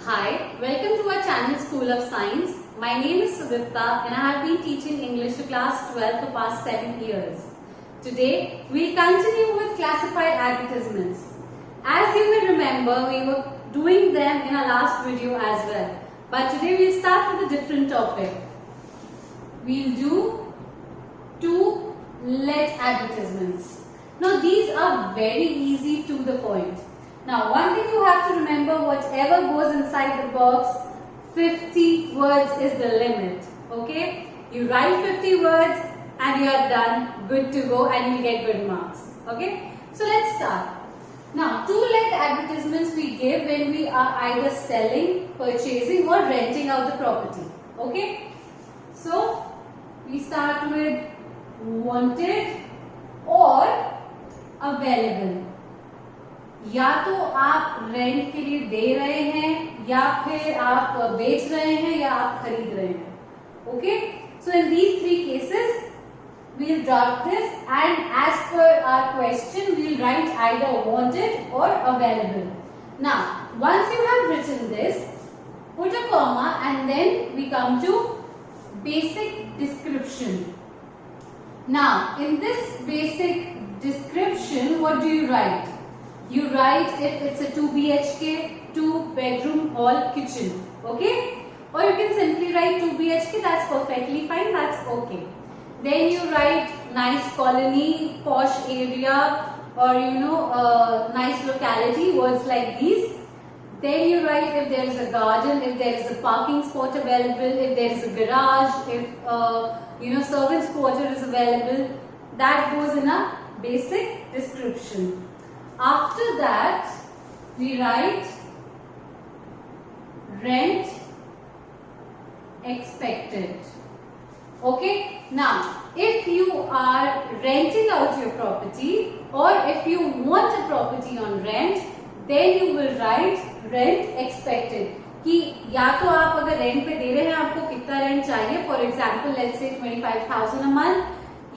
Hi, welcome to our channel School of Science. My name is Sudipta and I have been teaching English to class 12 for past 7 years. Today, we'll continue with classified advertisements. As you may remember, we were doing them in our last video as well. But today we'll start with a different topic. We'll do to-let advertisements. Now these are very easy to the point. Now one thing you have to remember, whatever goes inside the box, 50 words is the limit. Okay? You write 50 words and you are done, good to go, and you get good marks. Okay? So let's start. Now to-let advertisements we give when we are either selling, purchasing or renting out the property. Okay? So we start with wanted or available. या तो आप rent के लिए दे रहे हैं या फिर आप बेच रहे हैं या आप खरीद रहे हैं. Okay, so in these three cases we'll drop this, and as per our question we'll write either wanted or available. Now once you have written this, put a comma and then we come to basic description. Now in this basic description, what do you write? You write if it's a 2 BHK, 2 bedroom hall kitchen. Okay? Or you can simply write 2 BHK, that's perfectly fine, that's okay. Then you write nice colony, posh area, or nice locality, words like these. Then you write if there is a garden, if there is a parking spot available, if there is a garage, if servant's quarter is available. That goes in a basic description. After that, we write rent expected. Okay. Now, if you are renting out your property or if you want a property on rent, then you will write rent expected. कि या तो आप अगर rent पे दे रहे हैं, आपको कितना रेंट चाहिए, for example let's say 25,000 a month,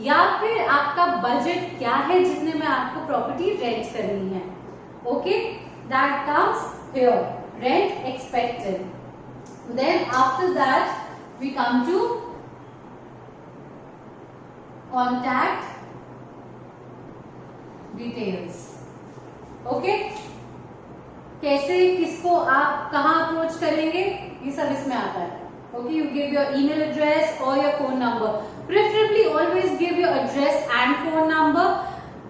या फिर आपका बजट क्या है जितने में आपको प्रॉपर्टी रेंट करनी है. Okay, that comes here, rent expected. Then after that we come to contact details. Okay, कैसे, किसको आप कहां अप्रोच करेंगे, ये सब इसमें आता है. Okay, you give your email address or your phone number. Preferably always give your address and phone number.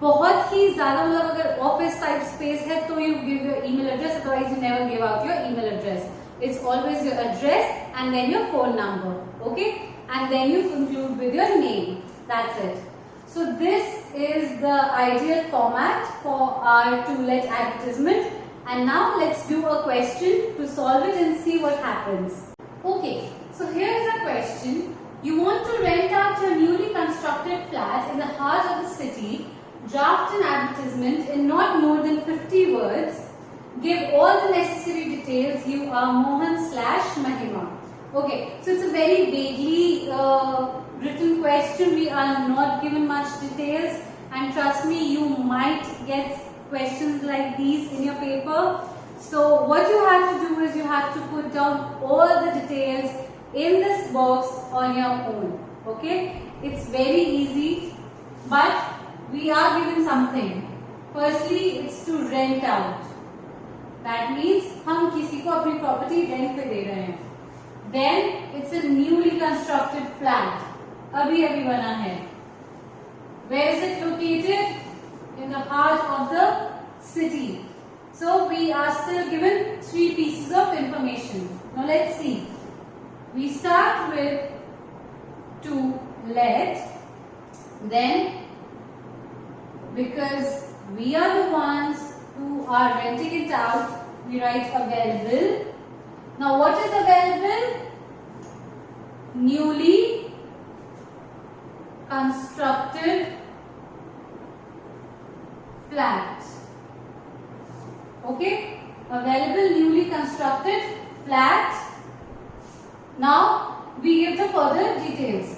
बहुत ही ज्यादा मतलब अगर ऑफिस टाइप स्पेस है तो you give your email address, otherwise you never give out your email address. It's always your address and then your phone number. Okay, and then you conclude with your name. That's it. So this is the ideal format for our to-let advertisement. And now let's do a question to solve it and see what happens. Okay, so here is a question. You want to rent out your newly constructed flat in the heart of the city. Draft an advertisement in not more than 50 words. Give all the necessary details. You are Mohan/Mahima. Okay, so it's a very vaguely written question. We are not given much details, and trust me, you might get questions like these in your paper. So what you have to do is you have to put down all the details in this box on your own. Okay, it's very easy, but we are given something. Firstly, it's to rent out. That means हम किसी को अपनी property rent पे दे रहे हैं. Then it's a newly constructed flat. अभी अभी बना है. Where is it located? In the heart of the city. So we are still given 3 pieces of information. Now let's see. We start with to let. Then, because we are the ones who are renting it out, we write available. Now what is available? Newly constructed flat. Okay, available newly constructed flat. Now we give the further details.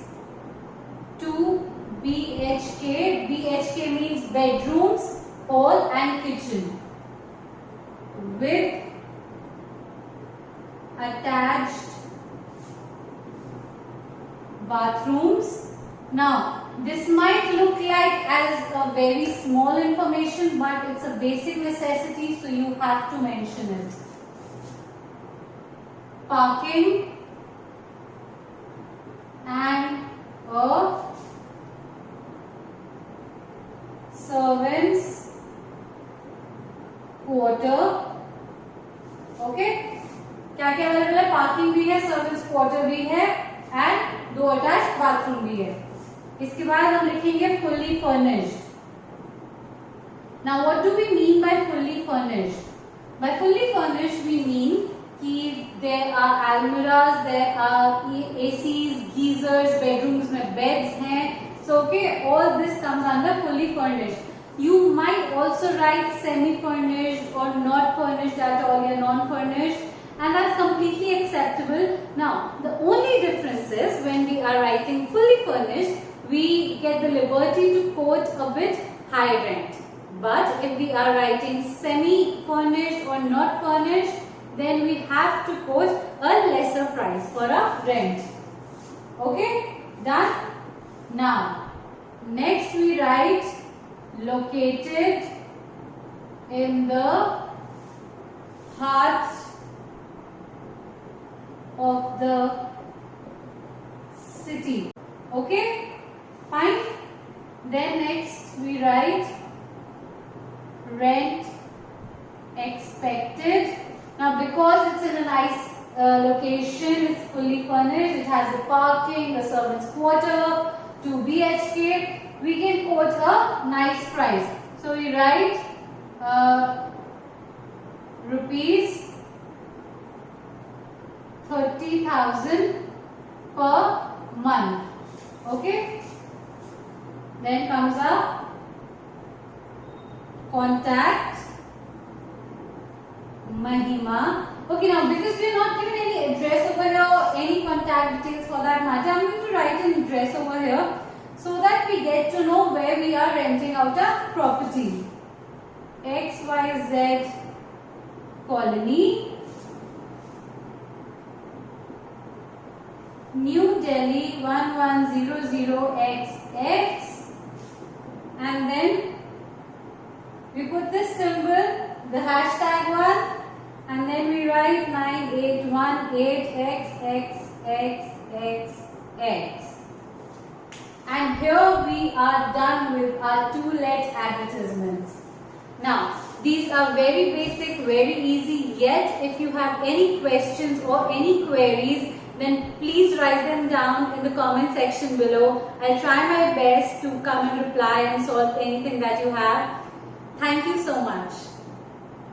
2 BHK. BHK means bedrooms, hall and kitchen. With attached bathrooms. Now this might look like as a very small information, but it's a basic necessity, so you have to mention it. Parking and a servants quarter. Okay, क्या क्या available है? Parking भी है, service quarter भी है and 2 attached bathroom भी है. इसके बाद हम लिखेंगे fully furnished. Now what do we mean by fully furnished? By fully furnished we mean कि there are almirahs, there are ACs, geysers, bedrooms में बेड्स हैं. So okay, all this comes under fully furnished. You might also write semi-furnished or not furnished at all, or non-furnished, and that's completely acceptable. Now, the only difference is when we are writing fully furnished, we get the liberty to quote a bit high rent. But if we are writing semi-furnished or not furnished, then we have to quote a lesser price for a rent. Okay, done? Now, next we write located in the heart of the city. Okay, fine. Then next we write rent expected. Now because it's in a nice location, it's fully furnished, it has the parking, the servants quarter, 2 BHK, we can quote a nice price. So we write rupees 30,000 per month. Okay. Then comes a contact Mahima. Okay, now because we are not given any address over here or any contact details for that matter, I'm going to write an address over here so that we get to know where we are renting out a property. XYZ Colony, New Delhi 1100XX, and then we put this symbol, the hashtag one, and then we write 9818XXXXX. And here we are done with our 2-let advertisements. Now, these are very basic, very easy, yet if you have any questions or any queries, then please write them down in the comment section below. I'll try my best to come and reply and solve anything that you have. Thank you so much.